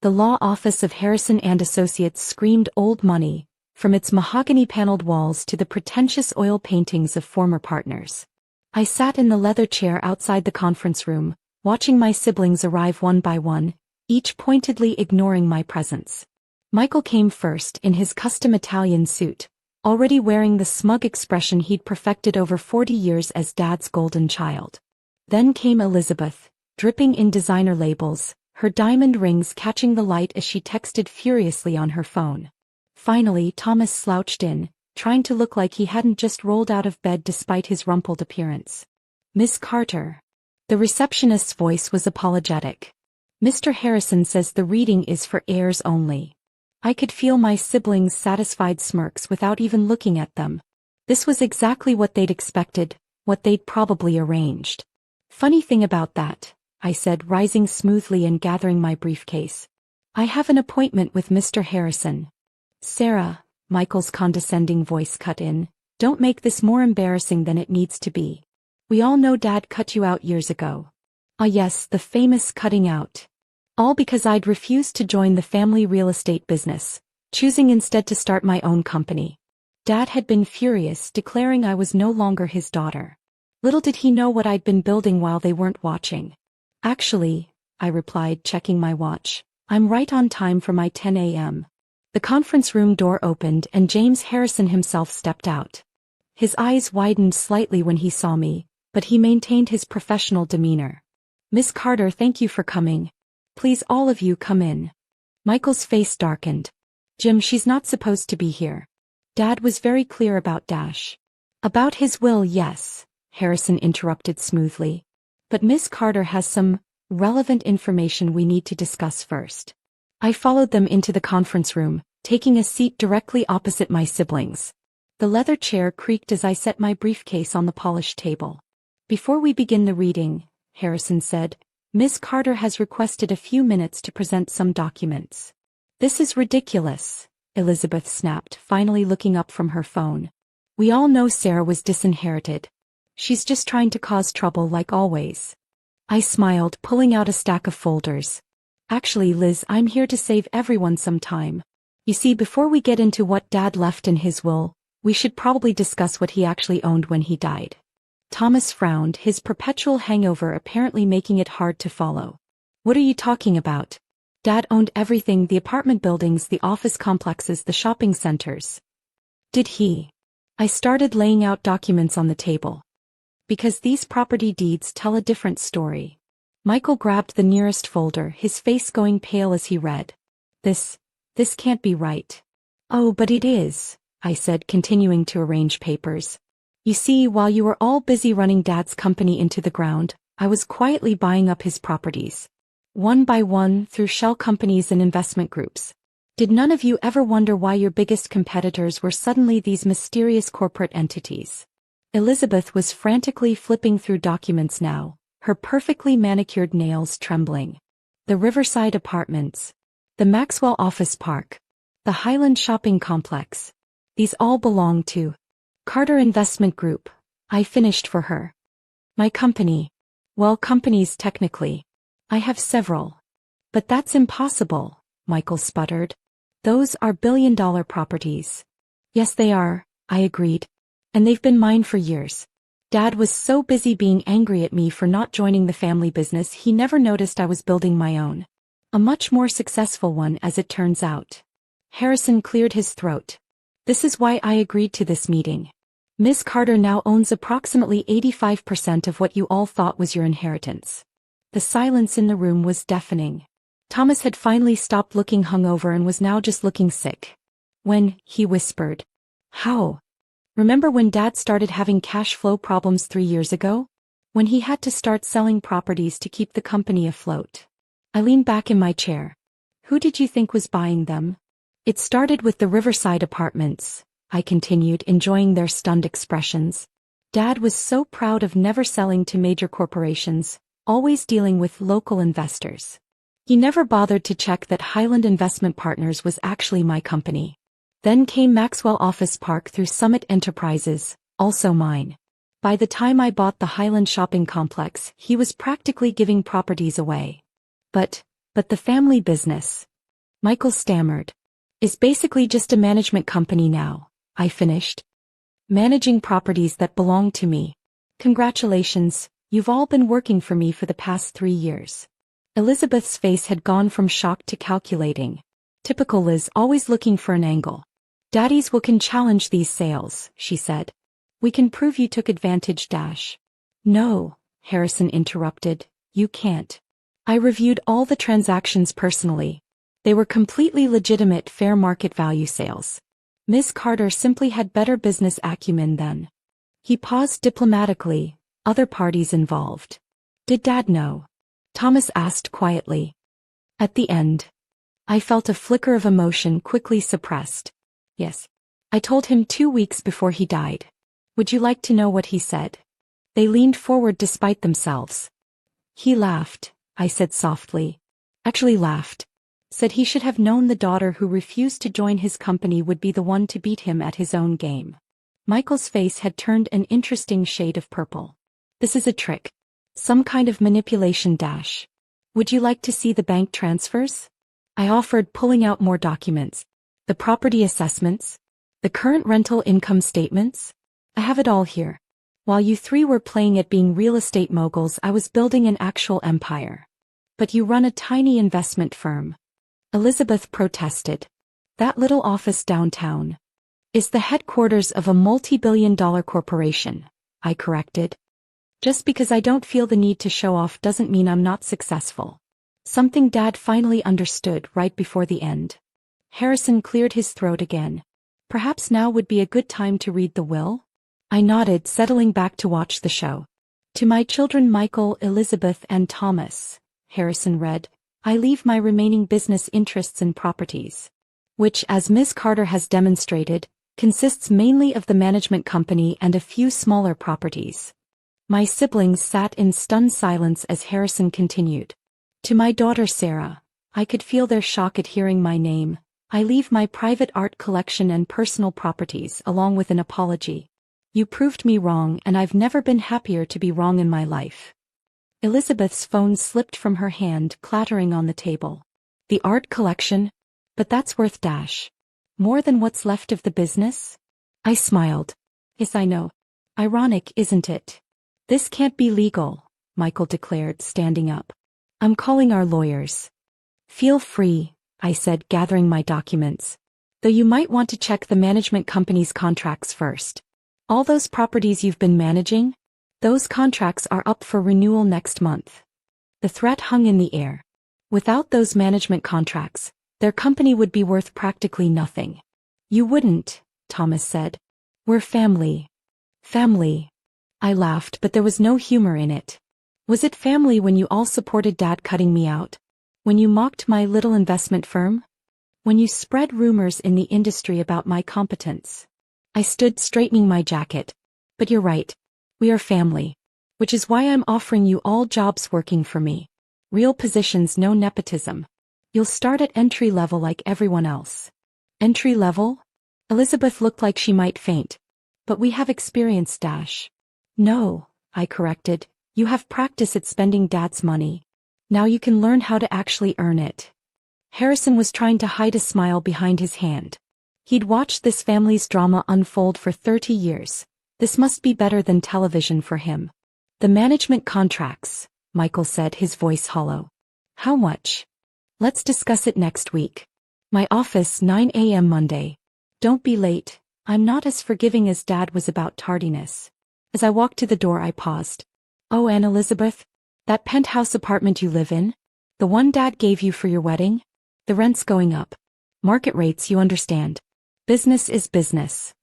The law office of Harrison and Associates screamed old money, from its mahogany-paneled walls to the pretentious oil paintings of former partners. I sat in the leather chair outside the conference room, watching my siblings arrive one by one, each pointedly ignoring my presence. Michael came first in his custom Italian suit, already wearing the smug expression he'd perfected over 40 years as Dad's golden child. Then came Elizabeth, dripping in designer labels, her diamond rings catching the light as she texted furiously on her phone. Finally, Thomas slouched in, trying to look like he hadn't just rolled out of bed despite his rumpled appearance. "Miss Carter." The receptionist's voice was apologetic. "Mr. Harrison says the reading is for heirs only." I could feel my siblings' satisfied smirks without even looking at them. This was exactly what they'd expected, what they'd probably arranged. "Funny thing about that," I said, rising smoothly and gathering my briefcase. "I have an appointment with Mr. Harrison." "Sarah," Michael's condescending voice cut in, "don't make this more embarrassing than it needs to be. We all know Dad cut you out years ago." Ah yes, the famous cutting out. All because I'd refused to join the family real estate business, choosing instead to start my own company. Dad had been furious, declaring I was no longer his daughter. Little did he know what I'd been building while they weren't watching. "Actually," I replied, checking my watch, "I'm right on time for my 10 a.m. The conference room door opened and James Harrison himself stepped out. His eyes widened slightly when he saw me, but he maintained his professional demeanor. "Miss Carter, thank you for coming. Please all of you come in." Michael's face darkened. "Jim, she's not supposed to be here." Dad was very clear about Dash. "About his will, yes," Harrison interrupted smoothly. "But Miss Carter has some relevant information we need to discuss first." I followed them into the conference room, taking a seat directly opposite my siblings. The leather chair creaked as I set my briefcase on the polished table. "Before we begin the reading," Harrison said, "Miss Carter has requested a few minutes to present some documents." "This is ridiculous," Elizabeth snapped, finally looking up from her phone. "We all know Sarah was disinherited. She's just trying to cause trouble like always." I smiled, pulling out a stack of folders. "Actually, Liz, I'm here to save everyone some time. You see, before we get into what Dad left in his will, we should probably discuss what he actually owned when he died." Thomas frowned, his perpetual hangover apparently making it hard to follow. "What are you talking about? Dad owned everything, the apartment buildings, the office complexes, the shopping centers." "Did he?" I started laying out documents on the table. "Because these property deeds tell a different story." Michael grabbed the nearest folder, his face going pale as he read. This can't be right." "Oh, but it is," I said, continuing to arrange papers. "You see, while you were all busy running Dad's company into the ground, I was quietly buying up his properties. One by one, through shell companies and investment groups. Did none of you ever wonder why your biggest competitors were suddenly these mysterious corporate entities?" Elizabeth was frantically flipping through documents now, her perfectly manicured nails trembling. "The Riverside Apartments. The Maxwell Office Park. The Highland Shopping Complex. These all belong to Carter Investment Group," I finished for her. "My company. Well, companies technically. I have several." "But that's impossible," Michael sputtered. "Those are billion-dollar properties." "Yes, they are," I agreed. "And they've been mine for years." Dad was so busy being angry at me for not joining the family business he never noticed I was building my own. A much more successful one, as it turns out. Harrison cleared his throat. "This is why I agreed to this meeting. Miss Carter now owns approximately 85% of what you all thought was your inheritance." The silence in the room was deafening. Thomas had finally stopped looking hungover and was now just looking sick. "When," he whispered. "How? Remember when Dad started having cash flow problems 3 years ago? When he had to start selling properties to keep the company afloat?" I leaned back in my chair. "Who did you think was buying them?" "It started with the Riverside Apartments," I continued, enjoying their stunned expressions. "Dad was so proud of never selling to major corporations, always dealing with local investors. He never bothered to check that Highland Investment Partners was actually my company. Then came Maxwell Office Park through Summit Enterprises, also mine. By the time I bought the Highland Shopping Complex, he was practically giving properties away. But the family business," Michael stammered. It's basically just a management company now, I finished. Managing properties that belong to me. Congratulations, you've all been working for me for the past 3 years. Elizabeth's face had gone from shock to calculating. Typical Liz, always looking for an angle. Daddy's will can challenge these sales, she said. We can prove you took advantage. No, Harrison interrupted, you can't. I reviewed all the transactions personally. They were completely legitimate fair market value sales. Ms. Carter simply had better business acumen than. He paused diplomatically, other parties involved. Did Dad know? Thomas asked quietly. At the end. I felt a flicker of emotion quickly suppressed. Yes. I told him 2 weeks before he died. Would you like to know what he said? They leaned forward despite themselves. He laughed, I said softly. Actually laughed. Said he should have known the daughter who refused to join his company would be the one to beat him at his own game. Michael's face had turned an interesting shade of purple. This is a trick. Some kind of manipulation. Would you like to see the bank transfers? I offered, pulling out more documents. The property assessments? The current rental income statements? I have it all here. While you 3 were playing at being real estate moguls, I was building an actual empire. But you run a tiny investment firm. Elizabeth protested. That little office downtown is the headquarters of a multi-billion-dollar corporation, I corrected. Just because I don't feel the need to show off doesn't mean I'm not successful. Something Dad finally understood right before the end. Harrison cleared his throat again. Perhaps now would be a good time to read the will? I nodded, settling back to watch the show. To my children Michael, Elizabeth, and Thomas, Harrison read, I leave my remaining business interests in properties, which, as Ms. Carter has demonstrated, consists mainly of the management company and a few smaller properties. My siblings sat in stunned silence as Harrison continued. To my daughter Sarah, I could feel their shock at hearing my name. I leave my private art collection and personal properties along with an apology. You proved me wrong, and I've never been happier to be wrong in my life. Elizabeth's phone slipped from her hand, clattering on the table. The art collection? But that's worth more than what's left of the business? I smiled. Yes, I know. Ironic, isn't it? This can't be legal, Michael declared, standing up. I'm calling our lawyers. Feel free, I said, gathering my documents. Though you might want to check the management company's contracts first. All those properties you've been managing? Those contracts are up for renewal next month. The threat hung in the air. Without those management contracts, their company would be worth practically nothing. You wouldn't, Thomas said. We're family. Family. I laughed, but there was no humor in it. Was it family when you all supported Dad cutting me out? When you mocked my little investment firm? When you spread rumors in the industry about my competence? I stood straightening my jacket. But you're right. We are family. Which is why I'm offering you all jobs working for me. Real positions, no nepotism. You'll start at entry level like everyone else. Entry level? Elizabeth looked like she might faint. But we have experience. No, I corrected. You have practice at spending Dad's money. Now you can learn how to actually earn it. Harrison was trying to hide a smile behind his hand. He'd watched this family's drama unfold for 30 years. This must be better than television for him. The management contracts, Michael said, his voice hollow. How much? Let's discuss it next week. My office, 9 a.m. Monday. Don't be late. I'm not as forgiving as Dad was about tardiness. As I walked to the door, I paused. Oh, and Elizabeth? That penthouse apartment you live in? The one Dad gave you for your wedding? The rent's going up. Market rates, you understand. Business is business.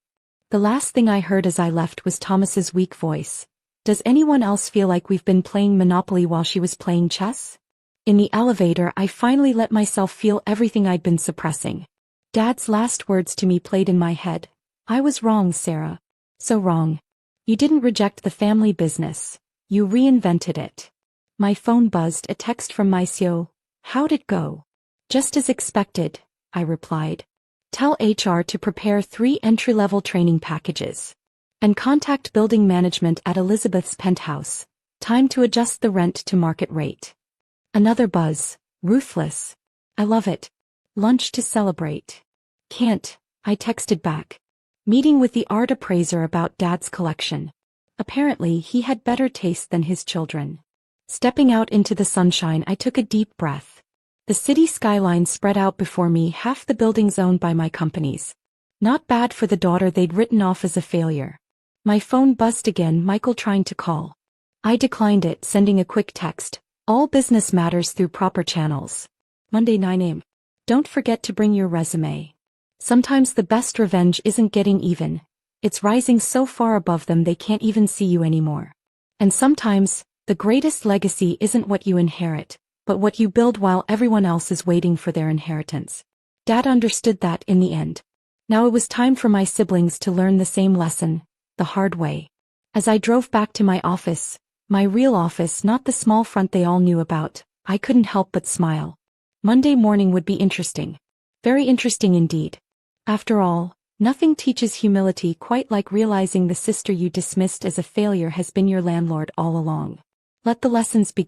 The last thing I heard as I left was Thomas's weak voice. Does anyone else feel like we've been playing Monopoly while she was playing chess? In the elevator, I finally let myself feel everything I'd been suppressing. Dad's last words to me played in my head. I was wrong, Sarah. So wrong. You didn't reject the family business. You reinvented it. My phone buzzed, a text from Mycio. How'd it go? Just as expected, I replied. Tell HR to prepare 3 entry-level training packages. And contact building management at Elizabeth's penthouse. Time to adjust the rent to market rate. Another buzz. Ruthless. I love it. Lunch to celebrate. Can't, I texted back. Meeting with the art appraiser about Dad's collection. Apparently he had better taste than his children. Stepping out into the sunshine, I took a deep breath. The city skyline spread out before me, half the buildings owned by my companies. Not bad for the daughter they'd written off as a failure. My phone buzzed again, Michael trying to call. I declined it, sending a quick text. All business matters through proper channels. Monday 9 a.m. Don't forget to bring your resume. Sometimes the best revenge isn't getting even. It's rising so far above them they can't even see you anymore. And sometimes, the greatest legacy isn't what you inherit, but what you build while everyone else is waiting for their inheritance. Dad understood that in the end. Now it was time for my siblings to learn the same lesson, the hard way. As I drove back to my office, my real office, not the small front they all knew about, I couldn't help but smile. Monday morning would be interesting. Very interesting indeed. After all, nothing teaches humility quite like realizing the sister you dismissed as a failure has been your landlord all along. Let the lessons begin.